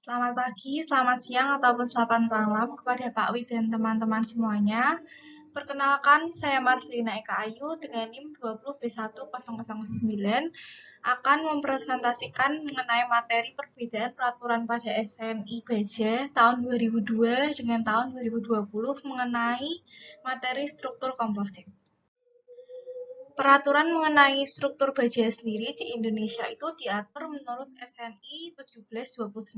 Selamat pagi, selamat siang, ataupun selamat malam kepada Pak Wi dan teman-teman semuanya. Perkenalkan, saya Marcelina Eka Ayu dengan NIM 20B1009 akan mempresentasikan mengenai materi perbedaan peraturan pada SNI Baja tahun 2002 dengan tahun 2020 mengenai materi struktur komposit. Peraturan mengenai struktur baja sendiri di Indonesia itu diatur menurut SNI 1729.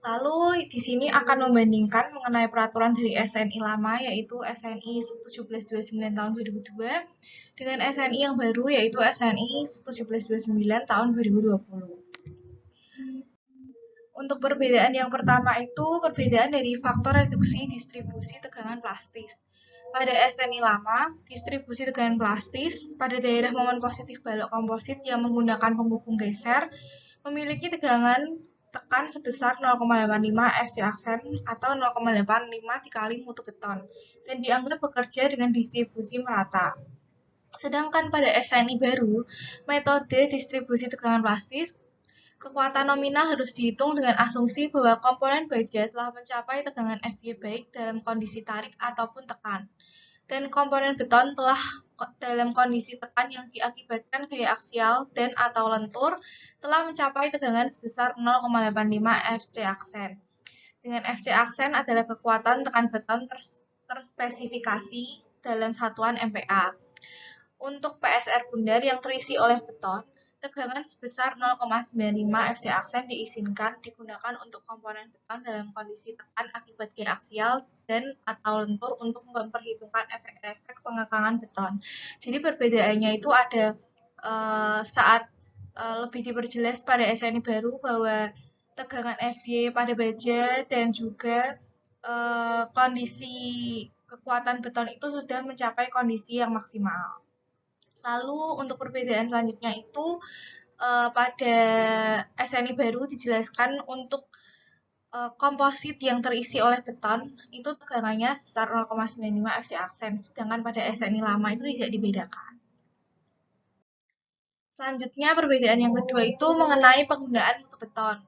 Lalu di sini akan membandingkan mengenai peraturan dari SNI lama yaitu SNI 1729 tahun 2002 dengan SNI yang baru yaitu SNI 1729 tahun 2020. Untuk perbedaan yang pertama itu perbedaan dari faktor reduksi distribusi tegangan plastis. Pada SNI lama, distribusi tegangan plastis pada daerah momen positif balok komposit yang menggunakan penghubung geser memiliki tegangan tekan sebesar 0,85 FC aksen atau 0,85 dikali mutu beton dan dianggap bekerja dengan distribusi merata. Sedangkan pada SNI baru, metode distribusi tegangan plastis kekuatan nominal harus dihitung dengan asumsi bahwa komponen baja telah mencapai tegangan Fy baik dalam kondisi tarik ataupun tekan, dan komponen beton telah dalam kondisi tekan yang diakibatkan gaya aksial dan atau lentur telah mencapai tegangan sebesar 0,85 FC aksen. Dengan FC aksen adalah kekuatan tekan beton terspesifikasi dalam satuan MPa. Untuk PSR bundar yang terisi oleh beton, tegangan sebesar 0,95 FC aksen diizinkan digunakan untuk komponen beton dalam kondisi tekan akibat gaya aksial dan atau lentur untuk memperhitungkan efek-efek pengekangan beton. Jadi perbedaannya itu ada saat lebih diperjelas pada SNI baru bahwa tegangan Fy pada baja dan juga kondisi kekuatan beton itu sudah mencapai kondisi yang maksimal. Lalu untuk perbedaan selanjutnya itu pada SNI baru dijelaskan untuk komposit yang terisi oleh beton itu tegangannya sebesar 0,95 FC aksen, sedangkan pada SNI lama itu tidak dibedakan. Selanjutnya perbedaan yang kedua itu mengenai penggunaan mutu beton.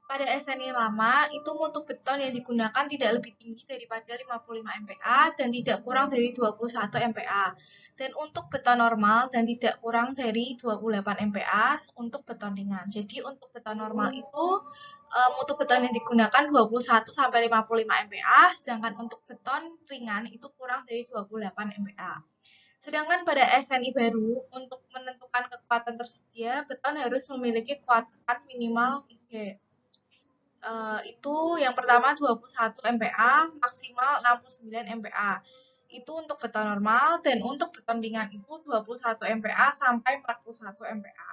Pada SNI lama, itu mutu beton yang digunakan tidak lebih tinggi daripada 55 MPa dan tidak kurang dari 21 MPa. Dan untuk beton normal dan tidak kurang dari 28 MPa untuk beton ringan. Jadi untuk beton normal itu mutu beton yang digunakan 21 sampai 55 MPa, sedangkan untuk beton ringan itu kurang dari 28 MPa. Sedangkan pada SNI baru, untuk menentukan kekuatan tersedia, beton harus memiliki kekuatan minimal 3. Itu yang pertama 21 MPa, maksimal 69 MPa. Itu untuk beton normal, dan untuk beton ringan itu 21 MPa sampai 41 MPa.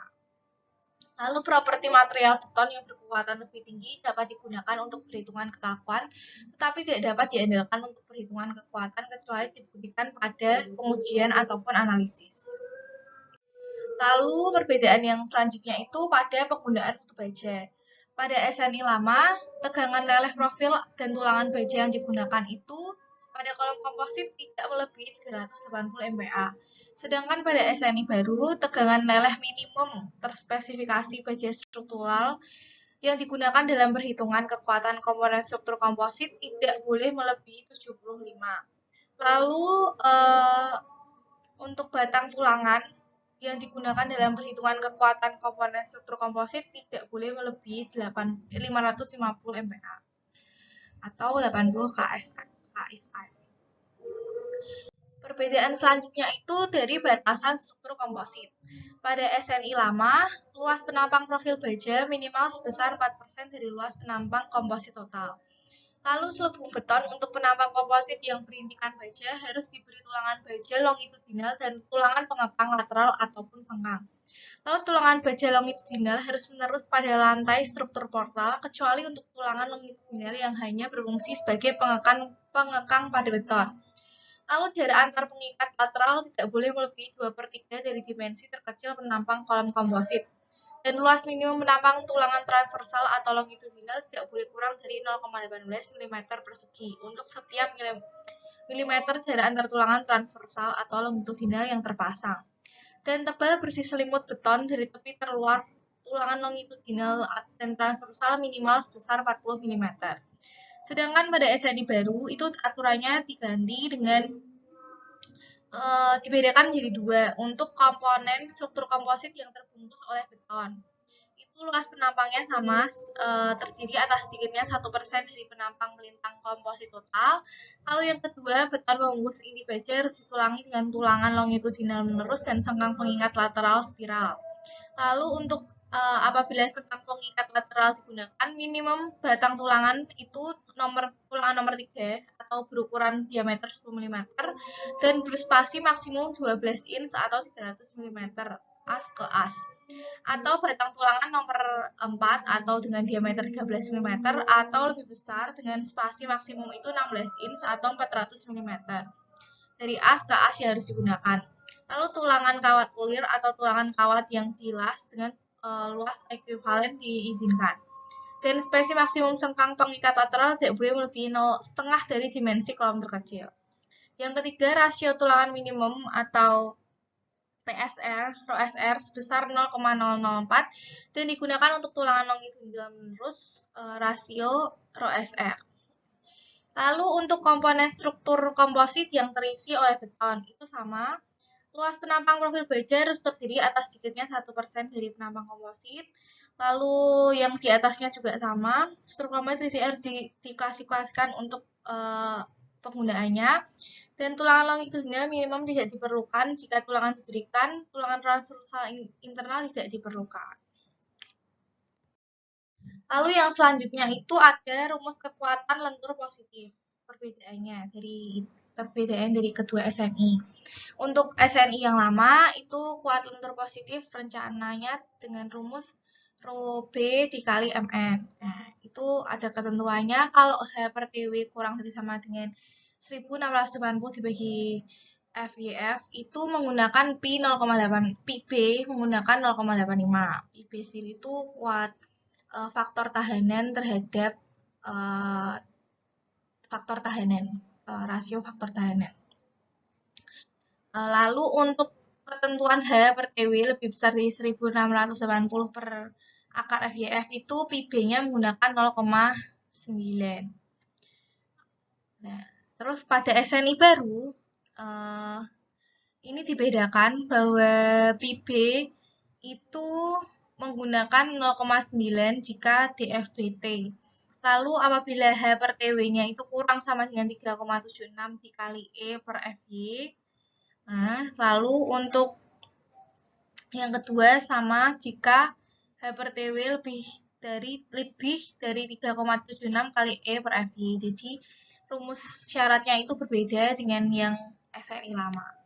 Lalu properti material beton yang berkekuatan lebih tinggi dapat digunakan untuk perhitungan kekakuan, tetapi tidak dapat diandalkan untuk perhitungan kekuatan kecuali dibuktikan pada pengujian ataupun analisis. Lalu perbedaan yang selanjutnya itu pada penggunaan mutu baja. Pada SNI lama, tegangan leleh profil dan tulangan baja yang digunakan itu pada kolom komposit tidak melebihi 380 MPa. Sedangkan pada SNI baru, tegangan leleh minimum terspesifikasi baja struktural yang digunakan dalam perhitungan kekuatan komponen struktur komposit tidak boleh melebihi 75. Lalu untuk batang tulangan yang digunakan dalam perhitungan kekuatan komponen struktur komposit tidak boleh melebihi 550 MPa atau 80 KSI. Perbedaan selanjutnya itu dari batasan struktur komposit. Pada SNI lama, luas penampang profil baja minimal sebesar 4% dari luas penampang komposit total. Lalu selubung beton untuk penampang komposit yang berintikan baja harus diberi tulangan baja longitudinal dan tulangan pengepang lateral ataupun sengkang. Lalu tulangan baja longitudinal harus menerus pada lantai struktur portal, kecuali untuk tulangan longitudinal yang hanya berfungsi sebagai pengekang pada beton. Lalu jarak antar pengikat lateral tidak boleh melebihi 2/3 dari dimensi terkecil penampang kolom komposit. Dan luas minimum penampang tulangan transversal atau longitudinal tidak boleh kurang dari 0,18 mm persegi untuk setiap milimeter jarak antar tulangan transversal atau longitudinal yang terpasang. Dan tebal bersih selimut beton dari tepi terluar tulangan longitudinal dan transversal minimal sebesar 40 mm. Sedangkan pada SNI baru itu aturannya diganti dengan dibedakan menjadi dua untuk komponen struktur komposit yang terbungkus oleh beton. Itu luas penampangnya sama, terdiri atas sedikitnya 1% dari penampang melintang komposit total. Lalu yang kedua, beton pembungkus inti baja harus ditulangi dengan tulangan longitudinal menerus dan sengkang pengingat lateral spiral. Lalu untuk apabila sengkang pengikat lateral digunakan, minimum batang tulangan itu tulangan nomor 3 atau berukuran diameter 10 mm dan berspasi maksimum 12 inch atau 300 mm as ke as. Atau batang tulangan nomor 4 atau dengan diameter 13 mm atau lebih besar dengan spasi maksimum itu 16 inch atau 400 mm. Dari as ke as yang harus digunakan. Lalu tulangan kawat ulir atau tulangan kawat yang dilas dengan luas ekuivalen diizinkan. Dan spesi maksimum sengkang pengikat lateral tidak boleh melebihi 0,5 dari dimensi kolom terkecil. Yang ketiga, rasio tulangan minimum atau PSR, ρSR sebesar 0,004 dan digunakan untuk tulangan longitudinal menerus rasio ρSR. Lalu untuk komponen struktur komposit yang terisi oleh beton itu sama. Luas penampang profil baja harus terdiri atas sedikitnya 1% dari penampang komposit. Lalu yang di atasnya juga sama. Struktur komposit harus diklasifikasikan untuk penggunaannya. Dan tulangan longitudinal minimum tidak diperlukan jika tulangan diberikan, tulangan transversal internal tidak diperlukan. Lalu yang selanjutnya itu ada rumus kekuatan lentur positif. Perbedaan dari kedua SNI. Untuk SNI yang lama itu kuat lentur positif rencananya dengan rumus Rho B dikali MN. Nah, itu ada ketentuannya kalau H per TW kurang dari sama dengan 1680 dibagi FYF itu menggunakan Pi 0,8 Pi B menggunakan 0,85. Pi B sendiri itu kuat faktor tahanan terhadap rasio faktor tahanan. Lalu untuk ketentuan H per TW lebih besar dari 1680 per akar FYF itu Pi B-nya menggunakan 0,9. Nah, terus pada SNI baru, ini dibedakan bahwa Pi B itu menggunakan 0,9 jika DFBT. Lalu apabila H per TW-nya itu kurang sama dengan 3,76 dikali E per FY. Nah, lalu untuk yang kedua sama jika H per TW lebih dari 3,76 kali E per FY. Jadi rumus syaratnya itu berbeda dengan yang SNI lama.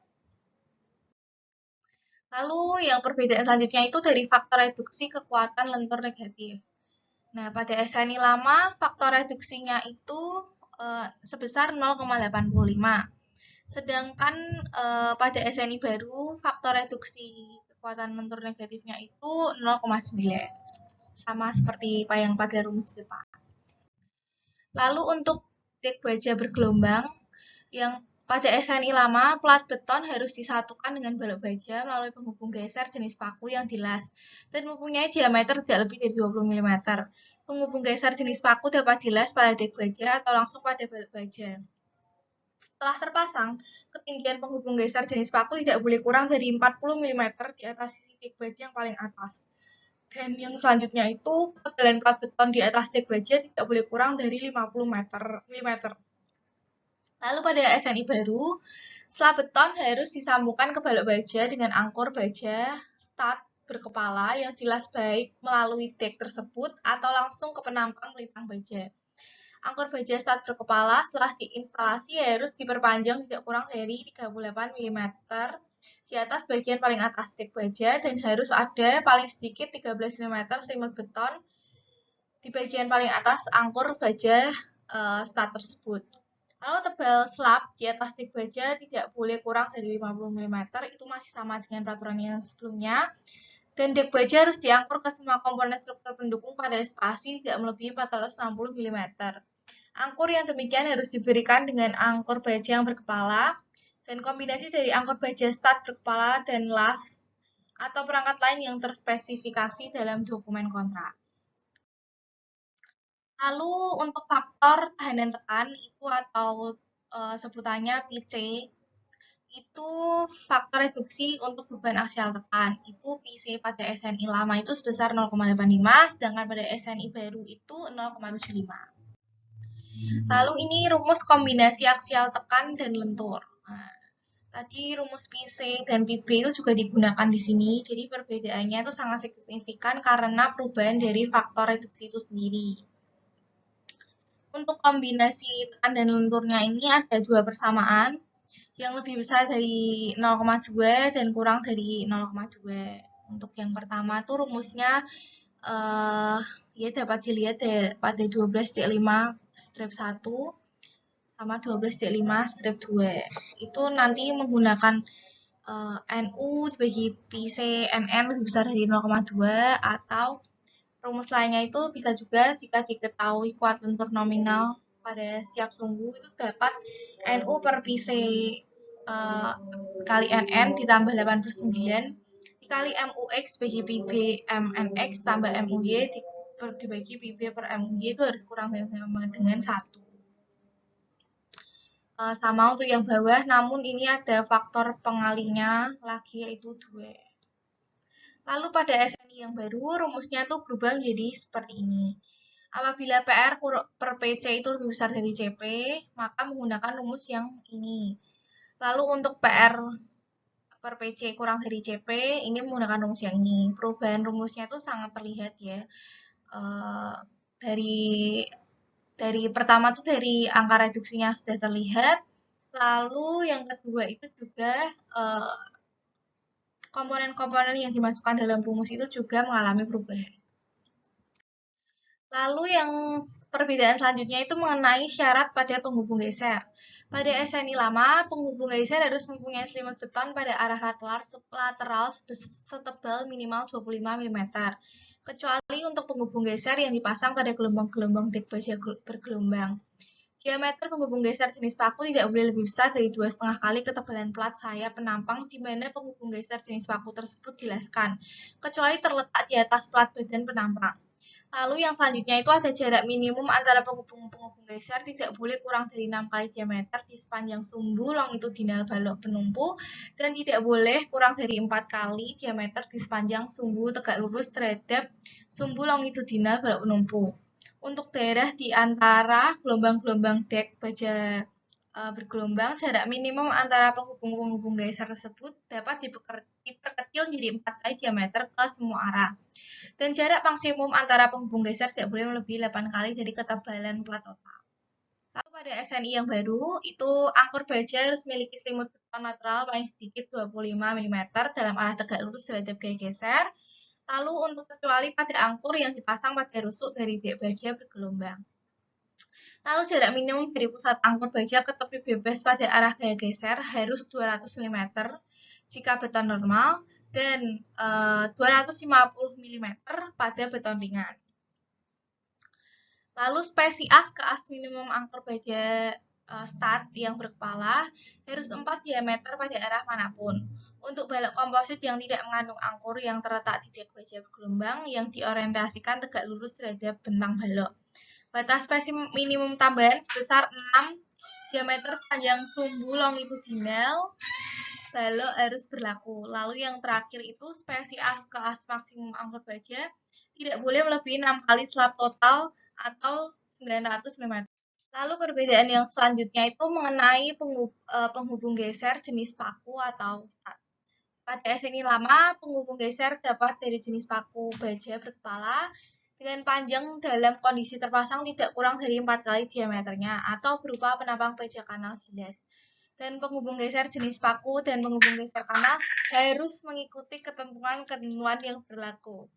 Lalu yang perbedaan selanjutnya itu dari faktor reduksi kekuatan lentur negatif. Nah, pada SNI lama faktor reduksinya itu sebesar 0,85. Sedangkan pada SNI baru faktor reduksi kekuatan lentur negatifnya itu 0,9. Sama seperti yang pada rumus depan. Lalu untuk dek baja bergelombang yang pada SNI lama, plat beton harus disatukan dengan balok baja melalui penghubung geser jenis paku yang dilas dan mempunyai diameter tidak lebih dari 20 mm. Penghubung geser jenis paku dapat dilas pada dek baja atau langsung pada balok baja. Setelah terpasang, ketinggian penghubung geser jenis paku tidak boleh kurang dari 40 mm di atas sisi dek baja yang paling atas. Dan yang selanjutnya itu, ketebalan plat beton di atas dek baja tidak boleh kurang dari 50 mm. Lalu pada SNI baru, slab beton harus disambungkan ke balok baja dengan angkor baja stud berkepala yang dilas baik melalui dek tersebut atau langsung ke penampang melintang baja. Angkor baja stud berkepala setelah diinstalasi harus diperpanjang tidak kurang dari 38 mm di atas bagian paling atas dek baja dan harus ada paling sedikit 13 mm selimut beton di bagian paling atas angkor baja stud tersebut. Lalu tebal slab di atas dek baja tidak boleh kurang dari 50 mm, itu masih sama dengan peraturan yang sebelumnya. Dan dek baja harus diangkur ke semua komponen struktur pendukung pada spasi tidak melebihi 460 mm. Angkur yang demikian harus diberikan dengan angkur baja yang berkepala, dan kombinasi dari angkur baja stud berkepala dan las atau perangkat lain yang terspesifikasi dalam dokumen kontrak. Lalu untuk faktor tahanan tekan itu atau sebutannya PC itu faktor reduksi untuk beban aksial tekan. Itu PC pada SNI lama itu sebesar 0,85, sedangkan pada SNI baru itu 0,75. Lalu ini rumus kombinasi aksial tekan dan lentur. Nah, tadi rumus PC dan PB itu juga digunakan di sini, jadi perbedaannya itu sangat signifikan karena perubahan dari faktor reduksi itu sendiri. Untuk kombinasi tekan dan lenturnya ini ada dua persamaan, yang lebih besar dari 0,2 dan kurang dari 0,2. Untuk yang pertama tuh rumusnya ya dapat dilihat pada 12D5 strip 1 sama 12D5 strip 2. Itu nanti menggunakan NU dibagi PC NN lebih besar dari 0,2 atau rumus lainnya itu bisa juga jika diketahui kuat lentur nominal pada setiap sumbu itu dapat NU per PC kali NN ditambah 8/9 dikali MUX bagi PB MNX tambah MUY dibagi PB per MUY itu harus kurang sama dengan 1. Sama untuk yang bawah, namun ini ada faktor pengalinya lagi yaitu 2. Lalu pada SNI yang baru, rumusnya tuh berubah menjadi seperti ini. Apabila PR per PC itu lebih besar dari CP, maka menggunakan rumus yang ini. Lalu untuk PR per PC kurang dari CP, ini menggunakan rumus yang ini. Perubahan rumusnya itu sangat terlihat ya. Dari pertama tuh dari angka reduksinya sudah terlihat. Lalu yang kedua itu juga komponen-komponen yang dimasukkan dalam rumus itu juga mengalami perubahan. Lalu yang perbedaan selanjutnya itu mengenai syarat pada penghubung geser. Pada SNI lama, penghubung geser harus mempunyai selimut beton pada arah lateral setebal minimal 25 mm. Kecuali untuk penghubung geser yang dipasang pada gelombang-gelombang dek baja bergelombang. Diameter penghubung geser jenis paku tidak boleh lebih besar dari 2,5 kali ketebalan plat sayap penampang di mana penghubung geser jenis paku tersebut dilaskan, kecuali terletak di atas plat badan penampang. Lalu yang selanjutnya itu ada jarak minimum antara penghubung-penghubung geser tidak boleh kurang dari 6 kali diameter di sepanjang sumbu longitudinal balok penumpu dan tidak boleh kurang dari 4 kali diameter di sepanjang sumbu tegak lurus terhadap sumbu longitudinal balok penumpu. Untuk daerah di antara gelombang-gelombang dek baja bergelombang, jarak minimum antara penghubung-penghubung geser tersebut dapat diperkecil menjadi 4 kali diameter ke semua arah. Dan jarak maksimum antara penghubung geser tidak boleh melebihi 8 kali dari ketebalan plat total. Lalu pada SNI yang baru, itu angkur baja harus memiliki selimut beton lateral paling sedikit 25 mm dalam arah tegak lurus terhadap gaya geser. Lalu untuk kecuali pada angkur yang dipasang pada rusuk dari dek baja bergelombang. Lalu jarak minimum dari pusat angkur baja ke tepi bebas pada arah gaya geser harus 200 mm jika beton normal dan 250 mm pada beton ringan. Lalu spesies ke as minimum angkur baja stat yang berkepala harus 4 diameter pada arah manapun. Untuk balok komposit yang tidak mengandung angkur yang terletak di dek baja bergelombang yang diorientasikan tegak lurus terhadap bentang balok. Batas spesies minimum tambahan sebesar 6 diameter sepanjang sumbu longitudinal balok harus berlaku. Lalu yang terakhir itu spesies ke as maksimum angkur baja tidak boleh melebihi 6 kali slab total atau 900 mm. Lalu perbedaan yang selanjutnya itu mengenai penghubung geser jenis paku atau stat. Pada SNI lama, penghubung geser dapat dari jenis paku baja berkepala dengan panjang dalam kondisi terpasang tidak kurang dari 4 kali diameternya atau berupa penampang baja kanal gilas. Dan penghubung geser jenis paku dan penghubung geser kanal harus mengikuti ketentuan yang berlaku.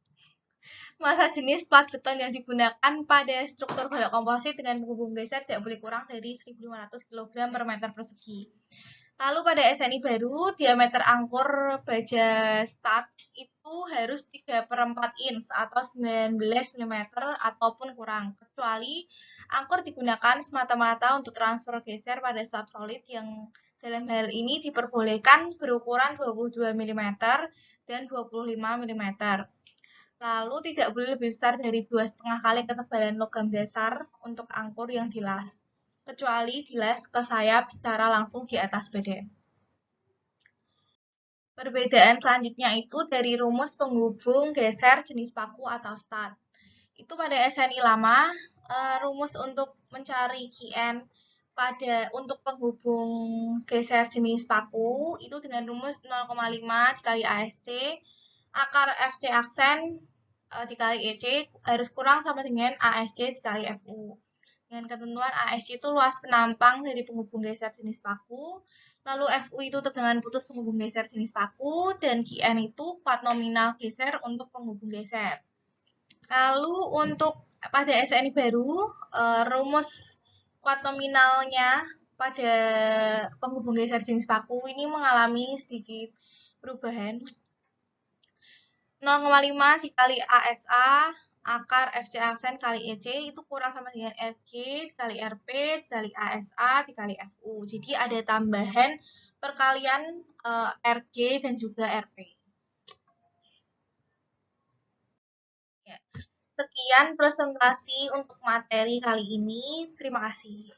Massa jenis plat beton yang digunakan pada struktur balok komposit dengan penghubung geser tidak boleh kurang dari 1.500 kg per meter persegi. Lalu pada SNI baru, diameter angkur baja stat itu harus 3/4 inch atau 19 mm ataupun kurang, kecuali angkur digunakan semata-mata untuk transfer geser pada subsolid yang Dalam hal ini diperbolehkan berukuran 22 mm dan 25 mm. Lalu tidak boleh lebih besar dari 2,5 kali ketebalan logam dasar untuk angkur yang dilas, kecuali dilas ke sayap secara langsung di atas badan. Perbedaan selanjutnya itu dari rumus penghubung geser jenis paku atau stud. Itu pada SNI lama, rumus untuk mencari Qn untuk penghubung geser jenis paku itu dengan rumus 0,5 dikali ASC, akar FC aksen dikali EC harus kurang sama dengan ASC dikali FU. Dengan ketentuan ASC itu luas penampang dari penghubung geser jenis paku, lalu FU itu tegangan putus penghubung geser jenis paku, dan Qn itu kuat nominal geser untuk penghubung geser. Lalu untuk pada SNI baru, rumus kuat nominalnya pada penghubung geser jenis paku ini mengalami sedikit perubahan. 0,5 dikali ASA akar FC aksen kali EC itu kurang sama dengan RG dikali RP dikali ASA dikali FU. Jadi ada tambahan perkalian RG dan juga RP. Ya. Sekian presentasi untuk materi kali ini. Terima kasih.